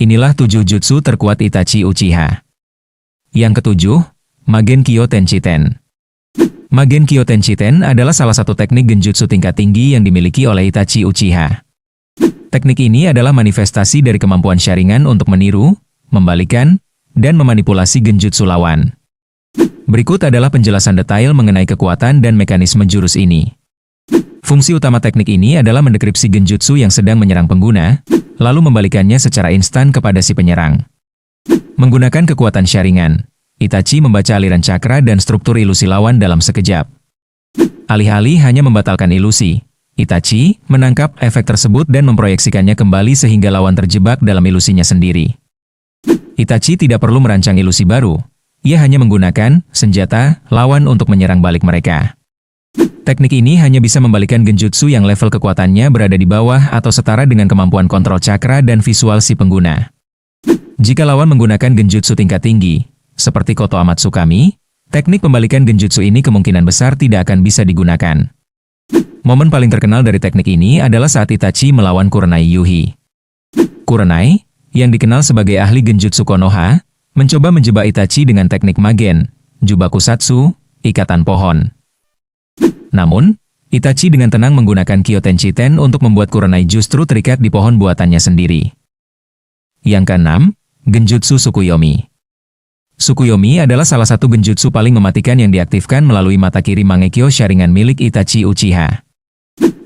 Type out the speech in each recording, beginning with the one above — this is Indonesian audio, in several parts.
Inilah 7 jutsu terkuat Itachi Uchiha. Yang ketujuh, Magenkyo Tenshiten. Magenkyo Tenshiten adalah salah satu teknik genjutsu tingkat tinggi yang dimiliki oleh Itachi Uchiha. Teknik ini adalah manifestasi dari kemampuan Sharingan untuk meniru, membalikan, dan memanipulasi genjutsu lawan. Berikut adalah penjelasan detail mengenai kekuatan dan mekanisme jurus ini. Fungsi utama teknik ini adalah mendekripsi genjutsu yang sedang menyerang pengguna, lalu membalikannya secara instan kepada si penyerang. Menggunakan kekuatan Sharingan, Itachi membaca aliran cakra dan struktur ilusi lawan dalam sekejap. Alih-alih hanya membatalkan ilusi, Itachi menangkap efek tersebut dan memproyeksikannya kembali sehingga lawan terjebak dalam ilusinya sendiri. Itachi tidak perlu merancang ilusi baru, ia hanya menggunakan senjata lawan untuk menyerang balik mereka. Teknik ini hanya bisa membalikan genjutsu yang level kekuatannya berada di bawah atau setara dengan kemampuan kontrol cakra dan visual si pengguna. Jika lawan menggunakan genjutsu tingkat tinggi, seperti Koto Amatsukami, teknik pembalikan genjutsu ini kemungkinan besar tidak akan bisa digunakan. Momen paling terkenal dari teknik ini adalah saat Itachi melawan Kurenai Yuhi. Kurenai, yang dikenal sebagai ahli genjutsu Konoha, mencoba menjebak Itachi dengan teknik Magen, Jubakusatsu, ikatan pohon. Namun, Itachi dengan tenang menggunakan Kyo Tenshiten untuk membuat Kurenai justru terikat di pohon buatannya sendiri. Yang keenam, Genjutsu Tsukuyomi. Tsukuyomi adalah salah satu genjutsu paling mematikan yang diaktifkan melalui mata kiri Mangekyo Sharingan milik Itachi Uchiha.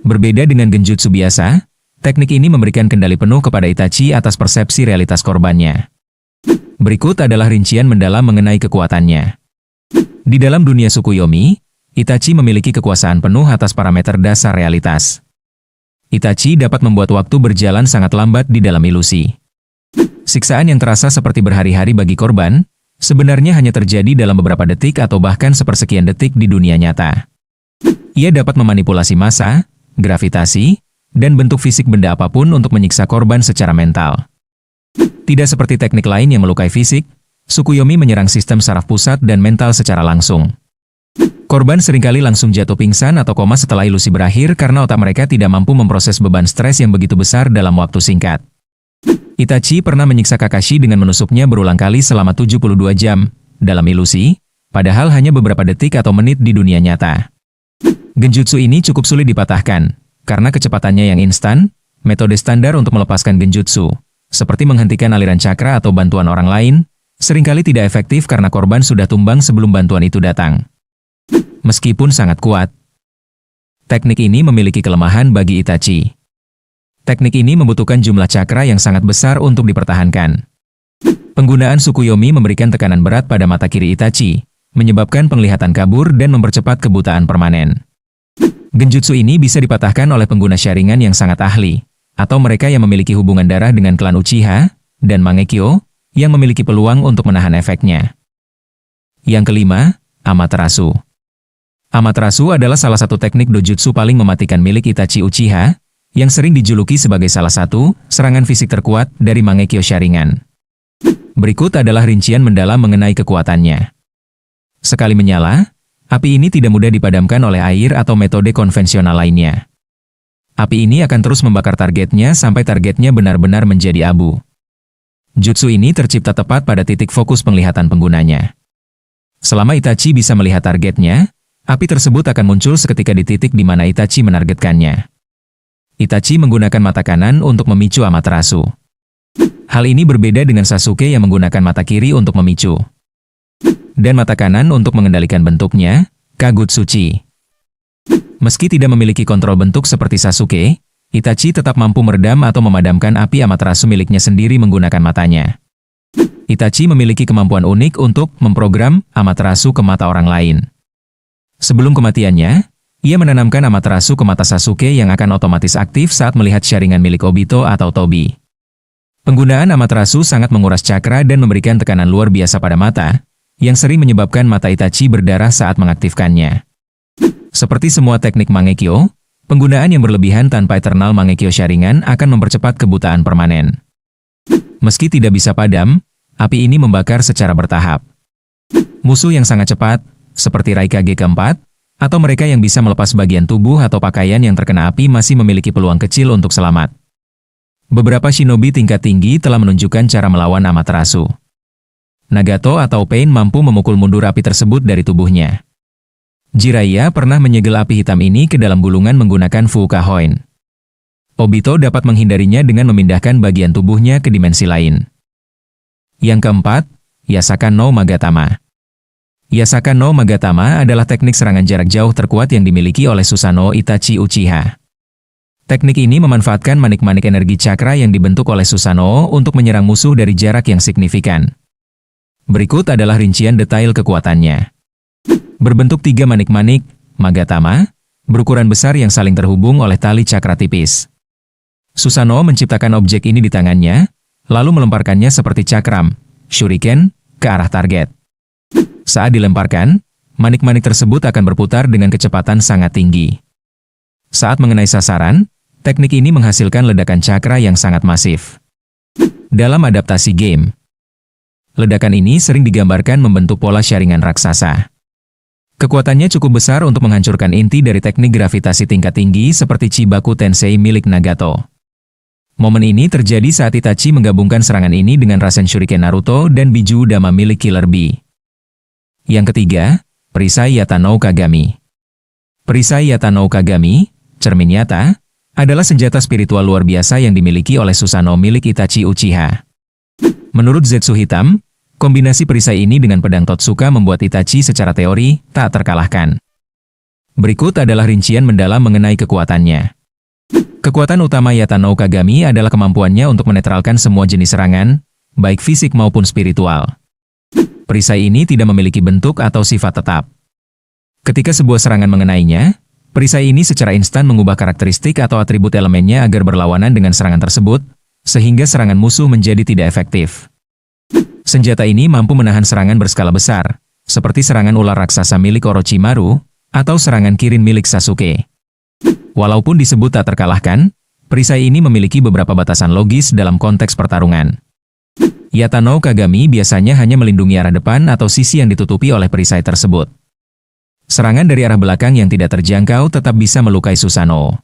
Berbeda dengan genjutsu biasa, teknik ini memberikan kendali penuh kepada Itachi atas persepsi realitas korbannya. Berikut adalah rincian mendalam mengenai kekuatannya. Di dalam dunia Tsukuyomi, Itachi memiliki kekuasaan penuh atas parameter dasar realitas. Itachi dapat membuat waktu berjalan sangat lambat di dalam ilusi. Siksaan yang terasa seperti berhari-hari bagi korban, sebenarnya hanya terjadi dalam beberapa detik atau bahkan sepersekian detik di dunia nyata. Ia dapat memanipulasi massa, gravitasi, dan bentuk fisik benda apapun untuk menyiksa korban secara mental. Tidak seperti teknik lain yang melukai fisik, Tsukuyomi menyerang sistem saraf pusat dan mental secara langsung. Korban seringkali langsung jatuh pingsan atau koma setelah ilusi berakhir karena otak mereka tidak mampu memproses beban stres yang begitu besar dalam waktu singkat. Itachi pernah menyiksa Kakashi dengan menusuknya berulang kali selama 72 jam dalam ilusi, padahal hanya beberapa detik atau menit di dunia nyata. Genjutsu ini cukup sulit dipatahkan, karena kecepatannya yang instan, metode standar untuk melepaskan genjutsu, seperti menghentikan aliran cakra atau bantuan orang lain, seringkali tidak efektif karena korban sudah tumbang sebelum bantuan itu datang. Meskipun sangat kuat, teknik ini memiliki kelemahan bagi Itachi. Teknik ini membutuhkan jumlah cakra yang sangat besar untuk dipertahankan. Penggunaan Tsukuyomi memberikan tekanan berat pada mata kiri Itachi, menyebabkan penglihatan kabur dan mempercepat kebutaan permanen. Genjutsu ini bisa dipatahkan oleh pengguna Sharingan yang sangat ahli, atau mereka yang memiliki hubungan darah dengan klan Uchiha, dan Mangekyo, yang memiliki peluang untuk menahan efeknya. Yang kelima, Amaterasu. Amaterasu adalah salah satu teknik dojutsu paling mematikan milik Itachi Uchiha, yang sering dijuluki sebagai salah satu serangan fisik terkuat dari Mangekyo Sharingan. Berikut adalah rincian mendalam mengenai kekuatannya. Sekali menyala, api ini tidak mudah dipadamkan oleh air atau metode konvensional lainnya. Api ini akan terus membakar targetnya sampai targetnya benar-benar menjadi abu. Jutsu ini tercipta tepat pada titik fokus penglihatan penggunanya. Selama Itachi bisa melihat targetnya, api tersebut akan muncul seketika di titik di mana Itachi menargetkannya. Itachi menggunakan mata kanan untuk memicu Amaterasu. Hal ini berbeda dengan Sasuke yang menggunakan mata kiri untuk memicu, dan mata kanan untuk mengendalikan bentuknya, Kagutsuchi. Meski tidak memiliki kontrol bentuk seperti Sasuke, Itachi tetap mampu meredam atau memadamkan api Amaterasu miliknya sendiri menggunakan matanya. Itachi memiliki kemampuan unik untuk memprogram Amaterasu ke mata orang lain. Sebelum kematiannya, ia menanamkan Amaterasu ke mata Sasuke yang akan otomatis aktif saat melihat Sharingan milik Obito atau Tobi. Penggunaan Amaterasu sangat menguras cakra dan memberikan tekanan luar biasa pada mata, yang sering menyebabkan mata Itachi berdarah saat mengaktifkannya. Seperti semua teknik Mangekyo, penggunaan yang berlebihan tanpa Eternal Mangekyo Sharingan akan mempercepat kebutaan permanen. Meski tidak bisa padam, api ini membakar secara bertahap. Musuh yang sangat cepat, seperti Raikage keempat, atau mereka yang bisa melepas bagian tubuh atau pakaian yang terkena api masih memiliki peluang kecil untuk selamat. Beberapa shinobi tingkat tinggi telah menunjukkan cara melawan Amaterasu. Nagato atau Pain mampu memukul mundur api tersebut dari tubuhnya. Jiraiya pernah menyegel api hitam ini ke dalam gulungan menggunakan Fuukahoin. Obito dapat menghindarinya dengan memindahkan bagian tubuhnya ke dimensi lain. Yang keempat, Yasaka no Magatama. Yasaka no Magatama adalah teknik serangan jarak jauh terkuat yang dimiliki oleh Susanoo Itachi Uchiha. Teknik ini memanfaatkan manik-manik energi cakra yang dibentuk oleh Susanoo untuk menyerang musuh dari jarak yang signifikan. Berikut adalah rincian detail kekuatannya. Berbentuk 3 manik-manik, Magatama, berukuran besar yang saling terhubung oleh tali cakra tipis. Susanoo menciptakan objek ini di tangannya, lalu melemparkannya seperti cakram, shuriken, ke arah target. Saat dilemparkan, manik-manik tersebut akan berputar dengan kecepatan sangat tinggi. Saat mengenai sasaran, teknik ini menghasilkan ledakan cakra yang sangat masif. Dalam adaptasi game, ledakan ini sering digambarkan membentuk pola syaringan raksasa. Kekuatannya cukup besar untuk menghancurkan inti dari teknik gravitasi tingkat tinggi seperti Chibaku Tensei milik Nagato. Momen ini terjadi saat Itachi menggabungkan serangan ini dengan Rasen Shuriken Naruto dan Biju Dama milik Killer Bee. Yang ketiga, Perisai Yata no Kagami. Perisai Yata no Kagami, cermin Yata, adalah senjata spiritual luar biasa yang dimiliki oleh Susanoo milik Itachi Uchiha. Menurut Zetsu Hitam, kombinasi perisai ini dengan pedang Totsuka membuat Itachi secara teori tak terkalahkan. Berikut adalah rincian mendalam mengenai kekuatannya. Kekuatan utama Yata no Kagami adalah kemampuannya untuk menetralkan semua jenis serangan, baik fisik maupun spiritual. Perisai ini tidak memiliki bentuk atau sifat tetap. Ketika sebuah serangan mengenainya, perisai ini secara instan mengubah karakteristik atau atribut elemennya agar berlawanan dengan serangan tersebut, sehingga serangan musuh menjadi tidak efektif. Senjata ini mampu menahan serangan berskala besar, seperti serangan ular raksasa milik Orochimaru, atau serangan Kirin milik Sasuke. Walaupun disebut tak terkalahkan, perisai ini memiliki beberapa batasan logis dalam konteks pertarungan. Yata no Kagami biasanya hanya melindungi arah depan atau sisi yang ditutupi oleh perisai tersebut. Serangan dari arah belakang yang tidak terjangkau tetap bisa melukai Susanoo.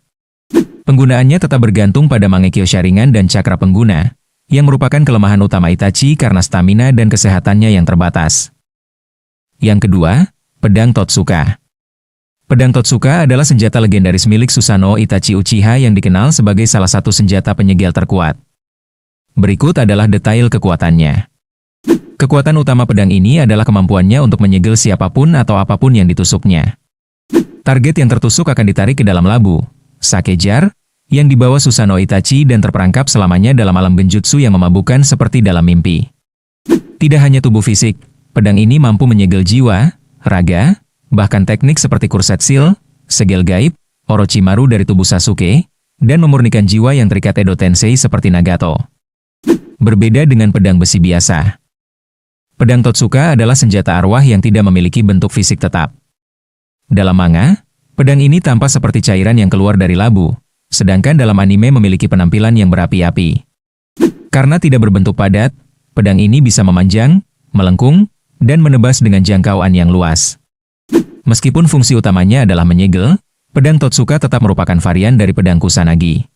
Penggunaannya tetap bergantung pada Mangekyo Sharingan dan cakra pengguna, yang merupakan kelemahan utama Itachi karena stamina dan kesehatannya yang terbatas. Yang kedua, Pedang Totsuka. Pedang Totsuka adalah senjata legendaris milik Susanoo Itachi Uchiha yang dikenal sebagai salah satu senjata penyegel terkuat. Berikut adalah detail kekuatannya. Kekuatan utama pedang ini adalah kemampuannya untuk menyegel siapapun atau apapun yang ditusuknya. Target yang tertusuk akan ditarik ke dalam labu, sake jar, yang dibawa Susanoo Itachi dan terperangkap selamanya dalam alam genjutsu yang memabukkan seperti dalam mimpi. Tidak hanya tubuh fisik, pedang ini mampu menyegel jiwa, raga, bahkan teknik seperti Kurset Seal, segel gaib, Orochimaru dari tubuh Sasuke, dan memurnikan jiwa yang terikat Edo Tensei seperti Nagato. Berbeda dengan pedang besi biasa. Pedang Totsuka adalah senjata arwah yang tidak memiliki bentuk fisik tetap. Dalam manga, pedang ini tampak seperti cairan yang keluar dari labu, sedangkan dalam anime memiliki penampilan yang berapi-api. Karena tidak berbentuk padat, pedang ini bisa memanjang, melengkung, dan menebas dengan jangkauan yang luas. Meskipun fungsi utamanya adalah menyegel, pedang Totsuka tetap merupakan varian dari pedang Kusanagi.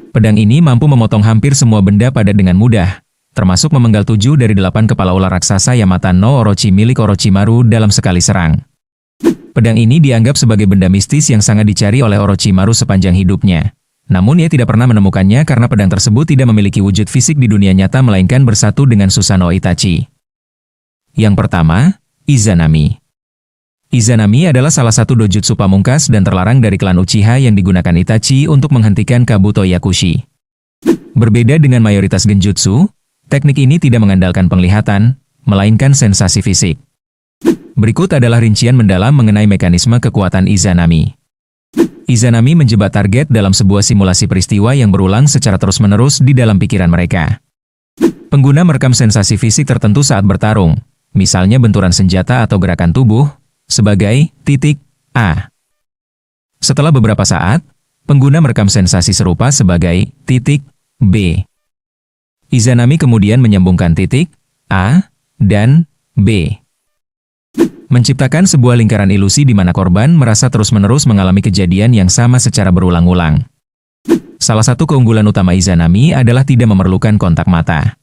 Pedang ini mampu memotong hampir semua benda padat dengan mudah, termasuk memenggal 7 dari 8 kepala ular raksasa Yamata no Orochi milik Orochimaru dalam sekali serang. Pedang ini dianggap sebagai benda mistis yang sangat dicari oleh Orochimaru sepanjang hidupnya. Namun ia tidak pernah menemukannya karena pedang tersebut tidak memiliki wujud fisik di dunia nyata melainkan bersatu dengan Susanoo Itachi. Yang pertama, Izanami. Izanami adalah salah satu dojutsu pamungkas dan terlarang dari klan Uchiha yang digunakan Itachi untuk menghentikan Kabuto Yakushi. Berbeda dengan mayoritas genjutsu, teknik ini tidak mengandalkan penglihatan, melainkan sensasi fisik. Berikut adalah rincian mendalam mengenai mekanisme kekuatan Izanami. Izanami menjebak target dalam sebuah simulasi peristiwa yang berulang secara terus-menerus di dalam pikiran mereka. Pengguna merekam sensasi fisik tertentu saat bertarung, misalnya benturan senjata atau gerakan tubuh, sebagai titik A. Setelah beberapa saat, pengguna merekam sensasi serupa sebagai titik B. Izanami kemudian menyambungkan titik A dan B, menciptakan sebuah lingkaran ilusi di mana korban merasa terus-menerus mengalami kejadian yang sama secara berulang-ulang. Salah satu keunggulan utama Izanami adalah tidak memerlukan kontak mata.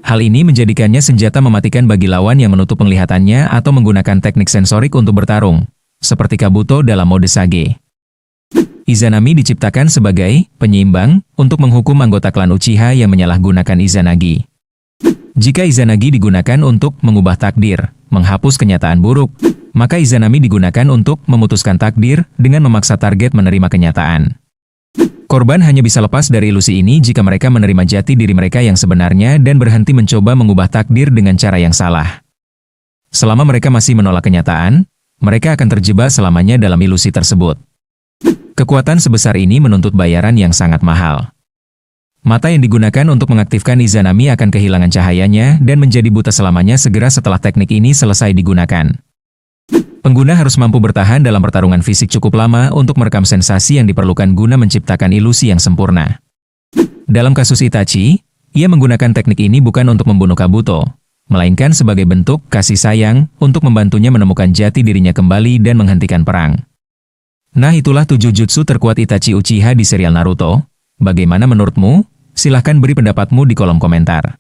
Hal ini menjadikannya senjata mematikan bagi lawan yang menutup penglihatannya atau menggunakan teknik sensorik untuk bertarung, seperti Kabuto dalam mode Sage. Izanami diciptakan sebagai penyeimbang untuk menghukum anggota klan Uchiha yang menyalahgunakan Izanagi. Jika Izanagi digunakan untuk mengubah takdir, menghapus kenyataan buruk, maka Izanami digunakan untuk memutuskan takdir dengan memaksa target menerima kenyataan. Korban hanya bisa lepas dari ilusi ini jika mereka menerima jati diri mereka yang sebenarnya dan berhenti mencoba mengubah takdir dengan cara yang salah. Selama mereka masih menolak kenyataan, mereka akan terjebak selamanya dalam ilusi tersebut. Kekuatan sebesar ini menuntut bayaran yang sangat mahal. Mata yang digunakan untuk mengaktifkan Izanami akan kehilangan cahayanya dan menjadi buta selamanya segera setelah teknik ini selesai digunakan. Pengguna harus mampu bertahan dalam pertarungan fisik cukup lama untuk merekam sensasi yang diperlukan guna menciptakan ilusi yang sempurna. Dalam kasus Itachi, ia menggunakan teknik ini bukan untuk membunuh Kabuto, melainkan sebagai bentuk kasih sayang untuk membantunya menemukan jati dirinya kembali dan menghentikan perang. Nah, itulah 7 jutsu terkuat Itachi Uchiha di serial Naruto. Bagaimana menurutmu? Silahkan beri pendapatmu di kolom komentar.